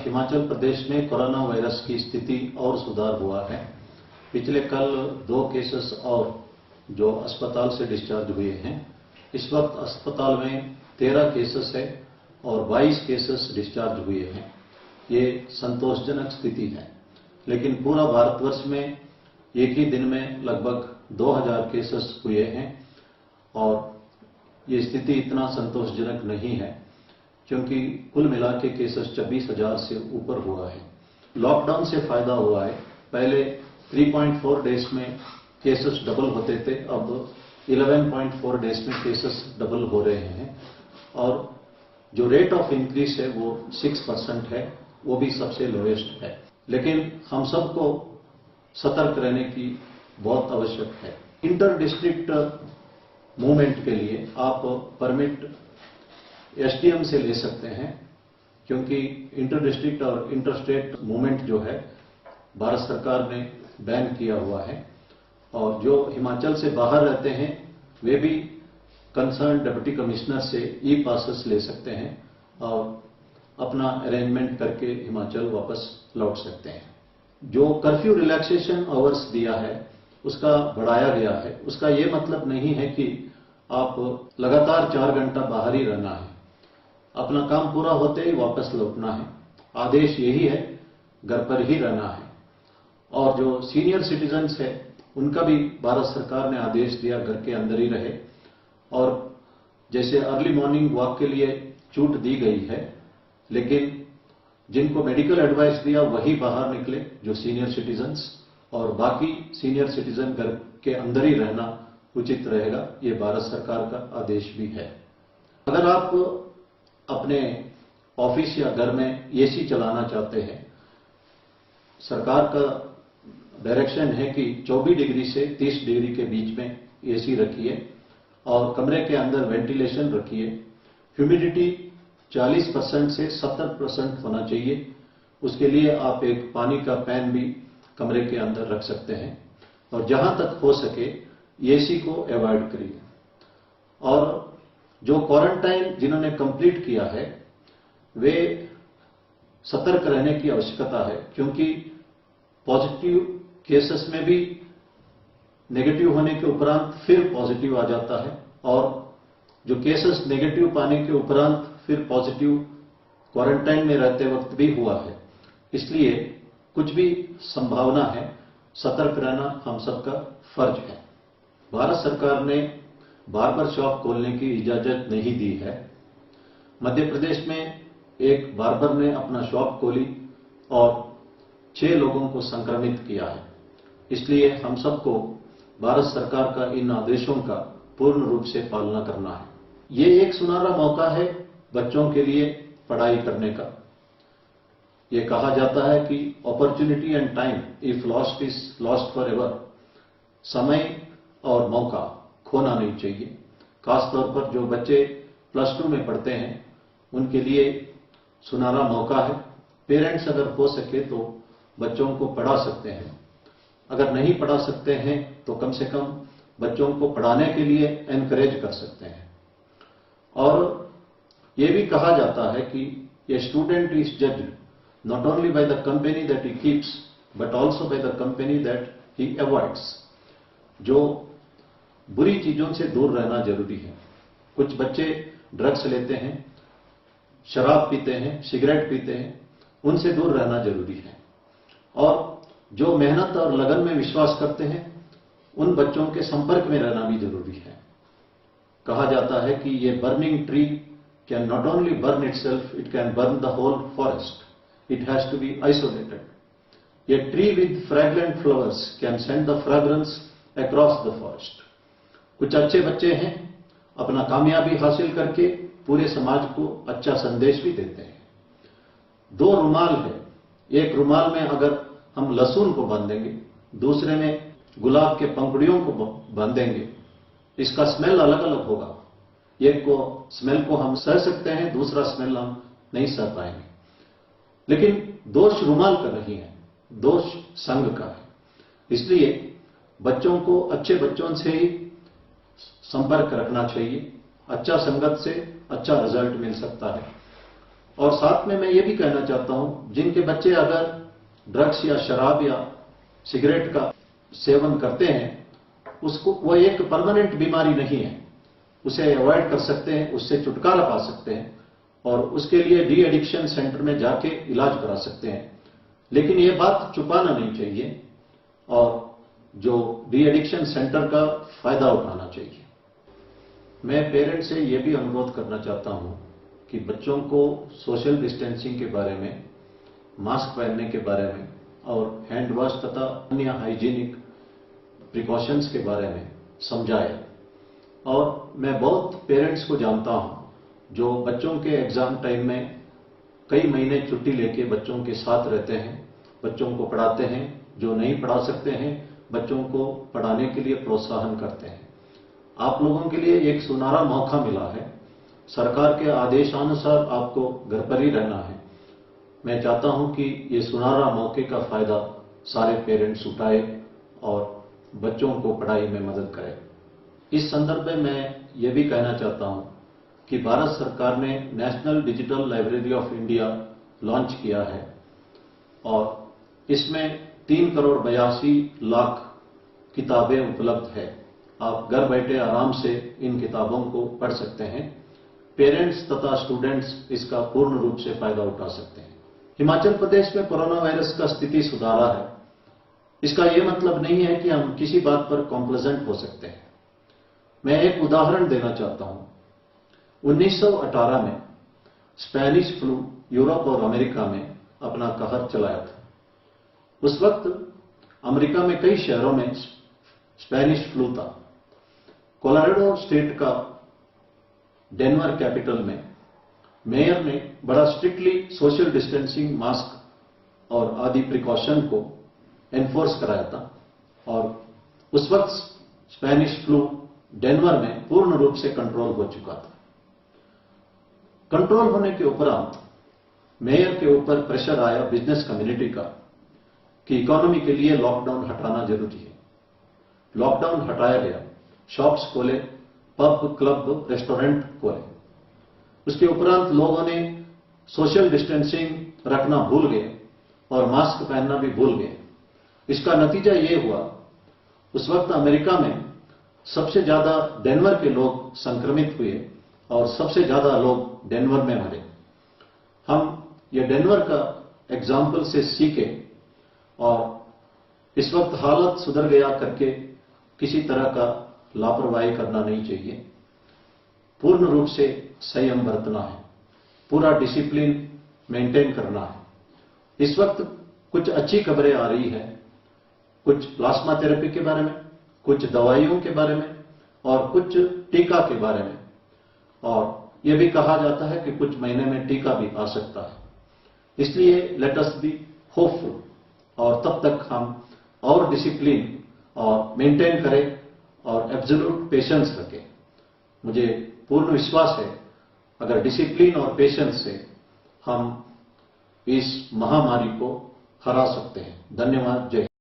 हिमाचल प्रदेश में corona virus की स्थिति और सुधार हुआ है। पिछले कल 2 केसेस और जो अस्पताल से डिस्चार्ज हुए हैं। इस वक्त अस्पताल में 13 केसेस है और 22 केसेस डिस्चार्ज हुए हैं। ये संतोषजनक स्थिति है, लेकिन पूरा भारतवर्ष में एक ही दिन में लगभग 2000 केसेस हुए हैं और ये स्थिति इतना संतोषजनक नहीं है, क्योंकि कुल मिला के केसेस 26,000 से ऊपर हुआ है। लॉकडाउन से फायदा हुआ है। पहले 3.4 डेज में केसेस डबल होते थे, अब 11.4 डेज में केसेस डबल हो रहे हैं और जो रेट ऑफ इंक्रीज है वो 6% है, वो भी सबसे लोएस्ट है। लेकिन हम सबको सतर्क रहने की बहुत आवश्यक है। इंटर डिस्ट्रिक्ट मूवमेंट के लिए आप परमिट एसडीएम से ले सकते हैं, क्योंकि इंटर डिस्ट्रिक्ट और इंटर स्टेट मूवमेंट जो है भारत सरकार ने बैन किया हुआ है और जो हिमाचल से बाहर रहते हैं वे भी कंसर्न डिप्टी कमिश्नर से ई पासेस ले सकते हैं और अपना अरेंजमेंट करके हिमाचल वापस लौट सकते हैं। जो कर्फ्यू रिलैक्सेशन आवर्स दिया है उसका बढ़ाया गया है। उसका ये मतलब नहीं है कि आप लगातार 4 घंटा बाहर ही रहना है, अपना काम पूरा होते ही वापस लौटना है। आदेश यही है, घर पर ही रहना है। और जो सीनियर सिटीजन्स है उनका भी भारत सरकार ने आदेश दिया घर के अंदर ही रहे और जैसे अर्ली मॉर्निंग वॉक के लिए छूट दी गई है, लेकिन जिनको मेडिकल एडवाइस दिया वही बाहर निकले, जो सीनियर सिटीजन्स, और बाकी सीनियर सिटीजन घर के अंदर ही रहना उचित रहेगा। ये भारत सरकार का आदेश भी है। अगर आप अपने ऑफिस या घर में एसी चलाना चाहते हैं, सरकार का डायरेक्शन है कि 24 डिग्री से 30 डिग्री के बीच में एसी रखिए और कमरे के अंदर वेंटिलेशन रखिए। ह्यूमिडिटी 40% से 70% होना चाहिए। उसके लिए आप एक पानी का पैन भी कमरे के अंदर रख सकते हैं और जहां तक हो सके एसी को अवॉइड करिए। और जो क्वारंटाइन जिन्होंने कंप्लीट किया है वे सतर्क रहने की आवश्यकता है, क्योंकि पॉजिटिव केसेस में भी नेगेटिव होने के उपरांत फिर पॉजिटिव आ जाता है और जो केसेस नेगेटिव पाने के उपरांत फिर पॉजिटिव क्वारंटाइन में रहते वक्त भी हुआ है। इसलिए कुछ भी संभावना है, सतर्क रहना हम सबका फर्ज है। भारत सरकार ने बार्बर शॉप खोलने की इजाजत नहीं दी है। मध्य प्रदेश में एक बार्बर ने अपना शॉप खोली और 6 लोगों को संक्रमित किया है। इसलिए हम सबको भारत सरकार का इन आदेशों का पूर्ण रूप से पालना करना है। ये एक सुनहरा मौका है बच्चों के लिए पढ़ाई करने का। ये कहा जाता है कि opportunity and time if lost is lost for ever. समय और मौका खोना नहीं चाहिए। खासतौर पर जो बच्चे +2 में पढ़ते हैं उनके लिए सुनहरा मौका है। पेरेंट्स अगर हो सके तो बच्चों को पढ़ा सकते हैं, अगर नहीं पढ़ा सकते हैं तो कम से कम बच्चों को पढ़ाने के लिए एनकरेज कर सकते हैं। और ये भी कहा जाता है कि a student is judged not only by the company that he keeps but also by the company that he avoids. जो बुरी चीजों से दूर रहना जरूरी है। कुछ बच्चे ड्रग्स लेते हैं, शराब पीते हैं, सिगरेट पीते हैं, उनसे दूर रहना जरूरी है। और जो मेहनत और लगन में विश्वास करते हैं उन बच्चों के संपर्क में रहना भी जरूरी है। कहा जाता है कि ये burning tree can not only burn itself, it can burn the whole forest. It has to be isolated. A tree with fragrant flowers can send the fragrance across the forest. कुछ अच्छे बच्चे हैं, अपना कामयाबी हासिल करके पूरे समाज को अच्छा संदेश भी देते हैं। 2 रुमाल है, एक रुमाल में अगर हम लहसुन को बांधेंगे, दूसरे में गुलाब के पंखुड़ियों को बांधेंगे, इसका स्मेल अलग अलग होगा। एक को स्मेल को हम सह सकते हैं, दूसरा स्मेल हम नहीं सह पाएंगे। लेकिन दोष रुमाल का नहीं है, दोष संग का है। इसलिए बच्चों को अच्छे बच्चों से ही संपर्क रखना चाहिए। अच्छा संगत से अच्छा रिजल्ट मिल सकता है। और साथ में मैं ये भी कहना चाहता हूं, जिनके बच्चे अगर ड्रग्स या शराब या सिगरेट का सेवन करते हैं, उसको वो एक परमानेंट बीमारी नहीं है, उसे अवॉइड कर सकते हैं, उससे छुटकारा पा सकते हैं और उसके लिए डी एडिक्शन सेंटर में जाके इलाज करा सकते हैं। लेकिन ये बात छुपाना नहीं चाहिए और जो डी एडिक्शन सेंटर का फायदा उठाना चाहिए। मैं पेरेंट्स से ये भी अनुरोध करना चाहता हूं कि बच्चों को सोशल डिस्टेंसिंग के बारे में, मास्क पहनने के बारे में और हैंड वॉश तथा अन्य हाइजीनिक प्रिकॉशंस के बारे में समझाएं। और मैं बहुत पेरेंट्स को जानता हूं जो बच्चों के एग्जाम टाइम में कई महीने छुट्टी लेके बच्चों के साथ रहते हैं, बच्चों को पढ़ाते हैं, जो नहीं पढ़ा सकते हैं बच्चों को पढ़ाने के लिए प्रोत्साहन करते हैं। आप लोगों के लिए एक सुनहरा मौका मिला है। सरकार के आदेशानुसार आपको घर पर ही रहना है। मैं चाहता हूं कि ये सुनहरा मौके का फायदा सारे पेरेंट्स उठाए और बच्चों को पढ़ाई में मदद करें। इस संदर्भ में मैं ये भी कहना चाहता हूं कि भारत सरकार ने national digital library of India launch किया है और इसमें 3 करोड़ 82 लाख किताबें उपलब्ध है। आप घर बैठे आराम से इन किताबों को पढ़ सकते हैं। पेरेंट्स तथा स्टूडेंट्स इसका पूर्ण रूप से फायदा उठा सकते हैं। हिमाचल प्रदेश में कोरोना वायरस का स्थिति सुधारा है। इसका यह मतलब नहीं है कि हम किसी बात पर कॉम्प्लेजेंट हो सकते हैं। मैं एक उदाहरण देना चाहता हूं। 1918 में स्पेनिश फ्लू यूरोप और अमेरिका में अपना कहर चलाया था। उस वक्त अमेरिका में कई शहरों में स्पेनिश फ्लू था। कोलोराडो स्टेट का डेनवर कैपिटल में मेयर ने बड़ा स्ट्रिक्टली सोशल डिस्टेंसिंग, मास्क और आदि प्रिकॉशन को एनफोर्स कराया था और उस वक्त स्पेनिश फ्लू डेनवर में पूर्ण रूप से कंट्रोल हो चुका था। कंट्रोल होने के उपरांत मेयर के ऊपर प्रेशर आया बिजनेस कम्युनिटी का कि इकोनॉमी के लिए लॉकडाउन हटाना जरूरी है। लॉकडाउन हटाया गया, शॉप्स खोले, पब, क्लब, रेस्टोरेंट खोले। उसके उपरांत लोगों ने सोशल डिस्टेंसिंग रखना भूल गए और मास्क पहनना भी भूल गए। इसका नतीजा ये हुआ, उस वक्त अमेरिका में सबसे ज्यादा डेनवर के लोग संक्रमित हुए और सबसे ज्यादा लोग डेनवर में मरे। हम ये डेनवर का एग्जाम्पल से सीखे और इस वक्त हालत सुधर गया करके किसी तरह का लापरवाही करना नहीं चाहिए। पूर्ण रूप से संयम बरतना है, पूरा डिसिप्लिन मेंटेन करना है। इस वक्त कुछ अच्छी खबरें आ रही है, कुछ प्लाज्मा थेरेपी के बारे में, कुछ दवाइयों के बारे में और कुछ टीका के बारे में, और यह भी कहा जाता है कि कुछ महीने में टीका भी आ सकता है। इसलिए लेट अस बी होपफुल और तब तक हम और डिसिप्लिन और मेंटेन करें और एब्सोल्यूट पेशेंस रखें। मुझे पूर्ण विश्वास है अगर डिसिप्लिन और पेशेंस से हम इस महामारी को हरा सकते हैं। धन्यवाद। जय हिंद।